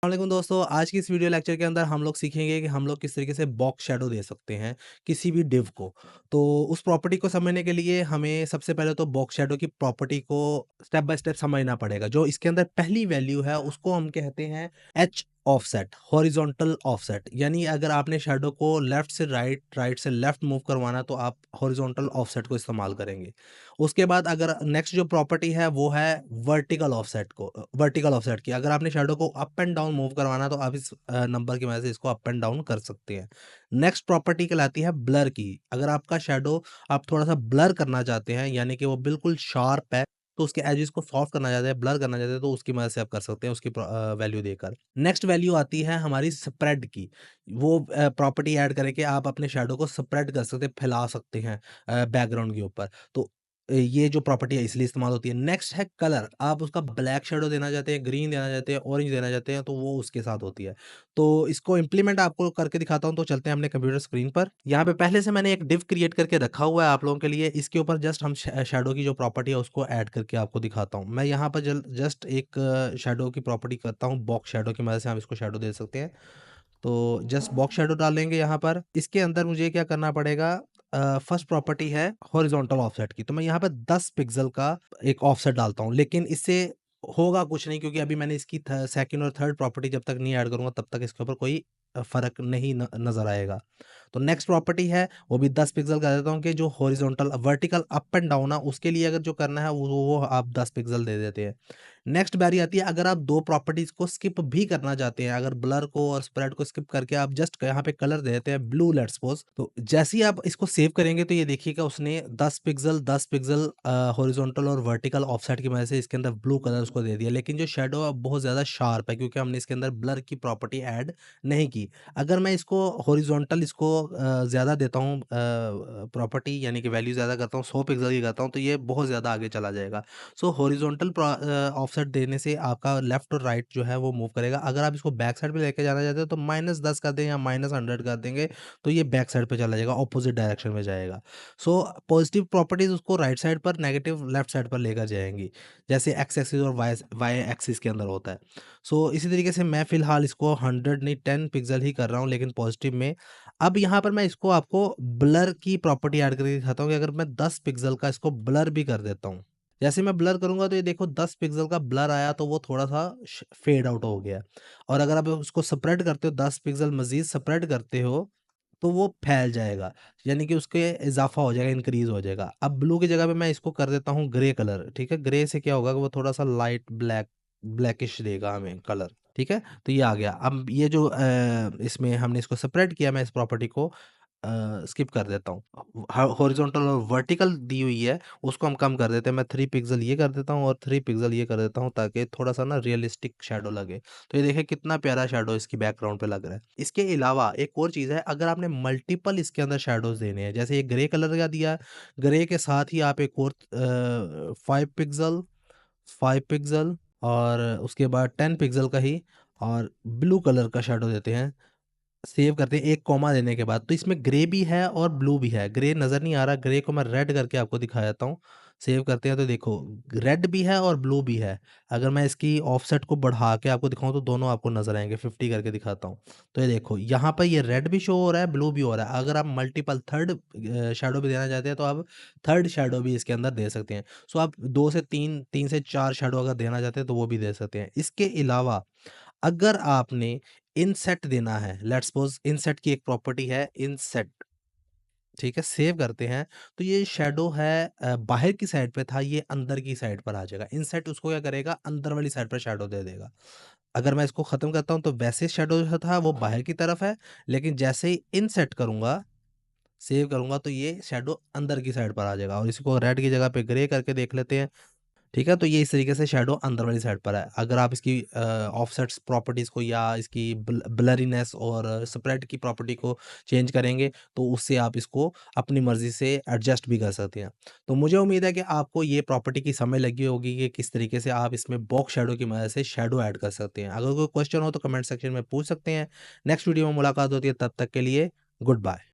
वालेकुम दोस्तों, आज की इस वीडियो लेक्चर के अंदर हम लोग सीखेंगे कि हम लोग किस तरीके से बॉक्स शैडो दे सकते हैं किसी भी डिव को। तो उस प्रॉपर्टी को समझने के लिए हमें सबसे पहले तो बॉक्स शैडो की प्रॉपर्टी को स्टेप बाय स्टेप समझना पड़ेगा। जो इसके अंदर पहली वैल्यू है उसको हम कहते हैं एच ऑफसेट, हॉरिजॉन्टल ऑफसेट। यानी अगर आपने शैडो को लेफ्ट से राइट, राइट से लेफ्ट मूव करवाना तो आप हॉरिजॉन्टल ऑफसेट को इस्तेमाल करेंगे। उसके बाद अगर नेक्स्ट जो प्रॉपर्टी है वो है वर्टिकल ऑफसेट की। अगर आपने शैडो को अप एंड डाउन मूव करवाना तो आप इस नंबर की मदद से इसको अप एंड डाउन कर सकते हैं। नेक्स्ट प्रॉपर्टी कहलाती है ब्लर की। अगर आपका शैडो आप थोड़ा सा ब्लर करना चाहते हैं, यानी कि वो बिल्कुल शार्प है, तो उसके एजेस को सॉफ्ट करना चाहते हैं, ब्लर करना चाहते हैं, तो उसकी मदद से आप कर सकते हैं उसकी वैल्यू देकर। नेक्स्ट वैल्यू आती है हमारी स्प्रेड की। वो प्रॉपर्टी ऐड करके आप अपने शैडो को स्प्रेड कर सकते हैं, फैला सकते हैं बैकग्राउंड के ऊपर। तो ये जो प्रॉपर्टी है इसलिए इस्तेमाल होती है। नेक्स्ट है कलर। आप उसका ब्लैक शैडो देना चाहते हैं, ग्रीन देना चाहते हैं, ऑरेंज देना चाहते हैं, तो वो उसके साथ होती है। तो इसको इम्प्लीमेंट आपको करके दिखाता हूँ, तो चलते हैं अपने कंप्यूटर स्क्रीन पर। यहाँ पे पहले से मैंने एक डिव क्रिएट करके रखा हुआ है आप लोगों के लिए। इसके ऊपर जस्ट हम शैडो की जो प्रॉपर्टी है उसको ऐड करके आपको दिखाता हूँ। मैं यहाँ पर जस्ट एक शैडो की प्रॉपर्टी करता हूँ, बॉक्स शैडो की मदद से हम इसको शैडो दे सकते हैं। तो जस्ट बॉक्स शैडो डालेंगे यहाँ पर। इसके अंदर मुझे क्या करना पड़ेगा, फर्स्ट प्रॉपर्टी है हॉरिजॉन्टल ऑफसेट की। तो मैं यहाँ पे 10 पिक्सल का एक ऑफसेट डालता हूँ, लेकिन इससे होगा कुछ नहीं, क्योंकि अभी मैंने इसकी सेकंड और थर्ड प्रॉपर्टी जब तक नहीं ऐड करूँगा तब तक इसके ऊपर कोई फ़र्क नहीं नज़र आएगा। तो नेक्स्ट प्रॉपर्टी है वो भी 10 पिक्सल कर देता हूँ कि जो horizontal vertical up and down है उसके लिए अगर जो करना है वो आप 10 पिक्सल दे देते हैं। नेक्स्ट बारी आती है अगर आप 2 प्रॉपर्टीज़ को स्किप भी करना चाहते हैं, अगर ब्लर को और स्प्रेड को स्किप करके आप जस्ट यहाँ पे कलर दे देते हैं ब्लू, लेट्स सपोज़। तो जैसे ही आप इसको सेव करेंगे तो ये देखिएगा उसने 10 पिक्सल हॉरिजॉन्टल और वर्टिकल ऑफसेट की मदद से इसके अंदर ब्लू कलर उसको दे दिया। लेकिन जो शैडो है बहुत ज़्यादा शार्प है, क्योंकि हमने इसके अंदर ब्लर की प्रॉपर्टी ऐड नहीं की। अगर मैं इसको हॉरिजॉन्टल इसको ज़्यादा देता हूँ, प्रॉपर्टी यानी कि वैल्यू ज़्यादा करता हूँ, 100 पिक्सल की करता हूँ, तो ये बहुत ज़्यादा आगे चला जाएगा। सो हॉरिजॉन्टल ऑफसेट देने से आपका लेफ्ट और राइट जो है वो मूव करेगा। अगर आप इसको बैक साइड पे लेके जाना चाहते हो तो -10 कर दें या -100 कर देंगे, तो ये बैक साइड पे चला जाएगा, ऑपोजिट डायरेक्शन में जाएगा। सो पॉजिटिव प्रॉपर्टीज उसको राइट साइड पर, नेगेटिव लेफ्ट साइड पर लेकर जाएंगी, जैसे एक्स एक्सिस और वाई एक्सिस के अंदर होता है। सो इसी तरीके से मैं फिलहाल इसको 100 नहीं 10 पिक्सल ही कर रहा हूँ, लेकिन पॉजिटिव में। अब यहाँ पर मैं इसको आपको ब्लर की प्रॉपर्टी ऐड करके दिखाता हूँ कि अगर मैं 10 पिक्सल का इसको ब्लर भी कर देता हूँ, जैसे मैं ब्लर करूँगा तो ये देखो 10 पिक्सल का ब्लर आया, तो वो थोड़ा-सा फेड आउट हो गया। और अगर आप उसको स्प्रेड करते हो, 10 पिक्सल मज़ीद स्प्रेड करते हो, तो वो फैल जाएगा, यानी कि उसके इज़ाफ़ा हो जाएगा, इंक्रीज़ हो जाएगा। अब ब्लू की जगह पे मैं इसको कर देता हूँ ग्रे कलर, ठीक है? ग्रे से क्या होगा कि वो थोड़ा-सा लाइट ब्लैकिश देगा हमें कलर, ठीक है? तो ये आ गया। अब ये जो इसमें हमने इसको स्प्रेड किया, मैं इस प्रॉपर्टी को स्किप कर देता हूँ। हॉरिजॉन्टल और वर्टिकल दी हुई है, उसको हम कम कर देते हैं। मैं 3 पिक्सल ये कर देता हूँ और 3 पिक्सल ये कर देता हूँ, ताकि थोड़ा-सा ना रियलिस्टिक शैडो लगे। तो ये देखिए कितना प्यारा शैडो इसकी बैकग्राउंड पे लग रहा है। इसके अलावा एक और चीज़ है, अगर आपने मल्टीपल इसके अंदर शैडोज़ देने हैं, जैसे ये ग्रे कलर का दिया, ग्रे के साथ ही आप एक और 5 पिक्सल, 5 पिक्सल और उसके बाद 10 पिक्सल का ही और ब्लू कलर का शैडो देते हैं। सेव करते हैं 1 कॉमा देने के बाद, तो इसमें ग्रे भी है और ब्लू भी है। ग्रे नज़र नहीं आ रहा, ग्रे को मैं रेड करके आपको दिखा देता हूँ। सेव करते हैं तो देखो रेड भी है और ब्लू भी है। अगर मैं इसकी ऑफसेट को बढ़ा के आपको दिखाऊँ तो दोनों आपको नज़र आएँगे, 50 करके दिखाता हूँ। तो ये देखो यहाँ पर ये रेड भी शो हो रहा है, ब्लू भी हो रहा है। अगर आप मल्टीपल थर्ड शैडो भी देना चाहते हैं तो आप थर्ड शैडो भी इसके अंदर दे सकते हैं। सो आप 2 से 3, 3 से 4 शैडो अगर देना चाहते हैं तो वो भी दे सकते हैं। इसके अलावा अगर आपने इनसेट देना है, लेट्स सपोज़ इनसेट की एक प्रॉपर्टी है इनसेट, ठीक है? सेव करते हैं, तो ये शैडो है बाहर की साइड पे था, ये अंदर की साइड पर आ जाएगा। इनसेट उसको क्या करेगा, अंदर वाली साइड पर शैडो दे देगा। अगर मैं इसको ख़त्म करता हूँ तो वैसे शैडो जो था वो बाहर की तरफ है, लेकिन जैसे ही इनसेट करूँगा, सेव करूँगा, तो ये शैडो अंदर की साइड पर आ जाएगा। और इसको रेड की जगह पे ग्रे करके देख लेते हैं। ठीक है, तो ये इस तरीके से शैडो अंदर वाली साइड पर है। अगर आप इसकी ऑफसेट्स प्रॉपर्टीज़ को या इसकी ब्लरीनेस और स्प्रेड की प्रॉपर्टी को चेंज करेंगे, तो उससे आप इसको अपनी मर्ज़ी से एडजस्ट भी कर सकते हैं। तो मुझे उम्मीद है कि आपको ये प्रॉपर्टी की समझ लगी होगी कि किस तरीके से आप इसमें बॉक्स शैडो की मदद से शैडो ऐड कर सकते हैं। अगर कोई क्वेश्चन हो तो कमेंट सेक्शन में पूछ सकते हैं। नेक्स्ट वीडियो में मुलाकात होती है, तब तक के लिए गुड बाय।